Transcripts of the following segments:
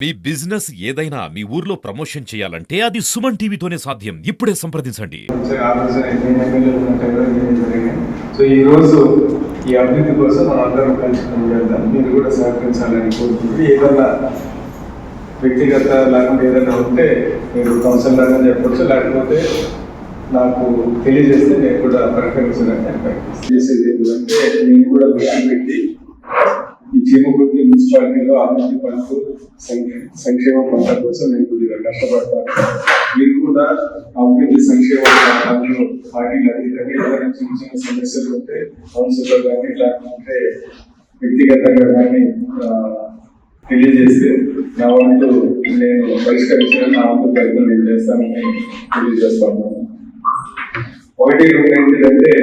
మీ business ఏదైనా మీ ఊర్లో promotion చేయాలంటే అది సుమన్ టీవీతోనే సాధ్యం. ఇప్పుడే సంప్రదించండి. సో ఈ రోజు ఈ అభివృద్ధి కోసం మనం అందరం కలిసి పనిచేద్దాం. మీరు కూడా సహకరించాలని కోరుకుంటూ ఏదన్నా వ్యక్తిగత లేకుండా ఏదైనా ఉంటే మీరు కౌన్సిల్ లాగా చెప్పవచ్చు, లేకపోతే నాకు తెలియజేస్తే నేను కూడా పరిష్కరించడానికి చేసేది ఏంటంటే నేను కూడా దృష్టి పెట్టి ఈ చీమకుర్తి మున్సిపాలిటీలో అభివృద్ధి పనులు సంక్షేమ పనుల కోసం నేను కొద్దిగా కష్టపడతాను. మీరు కూడా అభివృద్ధి సంక్షేమ పనులు పార్టీలు అతీతంగా ఏదైనా చిన్న చిన్న సమస్యలు ఉంటే కౌన్సిల్లో కానీ లేకపోతే వ్యక్తిగతంగా కానీ తెలియజేస్తే నా వంతు నేను పరిష్కరించిన నా వంతు ప్రయత్నం నేను చేస్తానని తెలియజేస్తాను. ఒకటి రెండు ఏంటిదంటే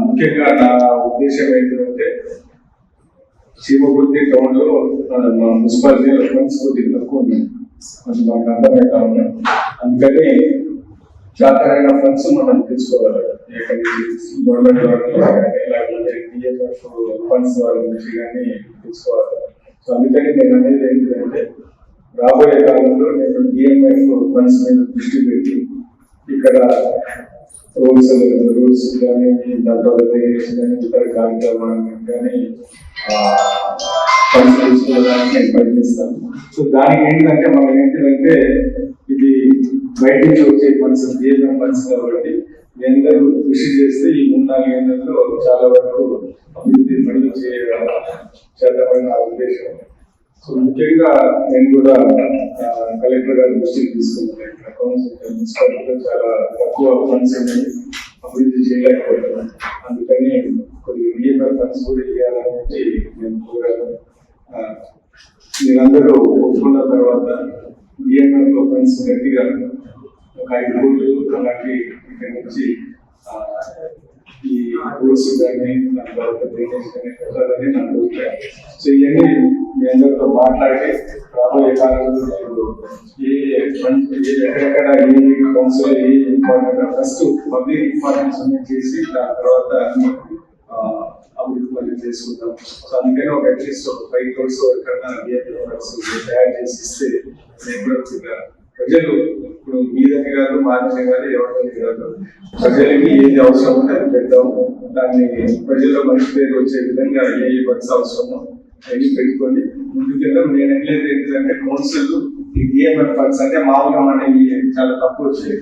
ముఖ్యంగా నా ఉద్దేశం ఏంటంటే చీమకుర్తి టౌన్ లో మున్సిపాలిటీలో ఫండ్స్ కొద్దిగా తక్కువ ఉన్నాయి, అది మాకు అర్థమవుతా ఉన్నాయి. అందుకని జాతరైన ఫండ్స్ మనం తీసుకోవాలి, గవర్నమెంట్ కానీ లేకపోతే డిఎంఎఫ్ ఫండ్స్ వాళ్ళ నుంచి కానీ తీసుకోవాలి. సో అందుకని నేను అనేది ఏంటంటే రాబోయే కాలంలో నేను డిఎంఎఫ్ ఫండ్స్ మీద దృష్టి పెట్టి ఇక్కడ రూల్స్ కానీ దాంట్లో కానీ ఇతర కార్యక్రమాలను కానీ ఫండ్స్ తీసుకోవడానికి నేను ప్రయత్నిస్తాను. సో దానికి ఏంటంటే మనం ఏంటంటే ఇది బయట నుంచి వచ్చే ఫండ్స్ డిఎంఎఫ్ ఫండ్స్ కాబట్టి అందరూ కృషి చేస్తే ఈ 3-4 ఏళ్లలో చాలా వరకు అభివృద్ధి పనులు చేద్దామని నా ఉద్దేశం. సో ముఖ్యంగా నేను కూడా కలెక్టర్ గారి దృష్టికి తీసుకుంటున్నాను. మున్సిపాలిటీలో చాలా తక్కువ ఫండ్స్ ఉన్నాయి, అభివృద్ధి చేయలేకపోతున్నాను. అందుకని కొద్దిగా డిఎంఎఫ్ ఫండ్స్ కూడా ఇవ్వాలని నేను కోరాను. మీరందరూ ఒప్పుకున్న తర్వాత డిఎంఎఫ్ ఫండ్స్ గట్టిగా ఒక 5 కోట్లు అలాంటి ఇక్కడ నుంచి ఈ రూల్స్ కానీ తర్వాత డ్రైనేజ్ కానీ పెట్టాలని నా కోరిక. సో ఇవన్నీ మీ అందరితో మాట్లాడి రాబోయే కాలంలో ఎక్కడెక్కడ ఏ కౌన్సిల్ ఏ ఇంపార్టెంట్ ఫస్ట్ పబ్లిక్ ఇంపార్టెన్స్ అన్ని చేసి దాని తర్వాత అభివృద్ధి పనులు చేసుకుంటాం. సో అందుకని ఒక అట్లీస్ట్ ఒక 5 crores ఎక్కడన్నా తయారు చేసి ఇస్తే ప్రజలు ఇప్పుడు మీదని కాదు మాదని కాదు ఎవరిని కాదు, ప్రజలకి ఏది అవసరం ఉంటే అది పెడతాము. దాన్ని ప్రజల్లో మంచి పేరు వచ్చే విధంగా ఏ వర్క్స్ అవసరమో అవి పెట్టుకోండి ముందుకెళ్తాం. నేను వెళ్ళేది ఏంటంటే కౌన్సిల్ ఈ డిఎంఎఫ్ ఫండ్స్ అంటే మామూలుగా మనకి చాలా తక్కువ వచ్చాయి.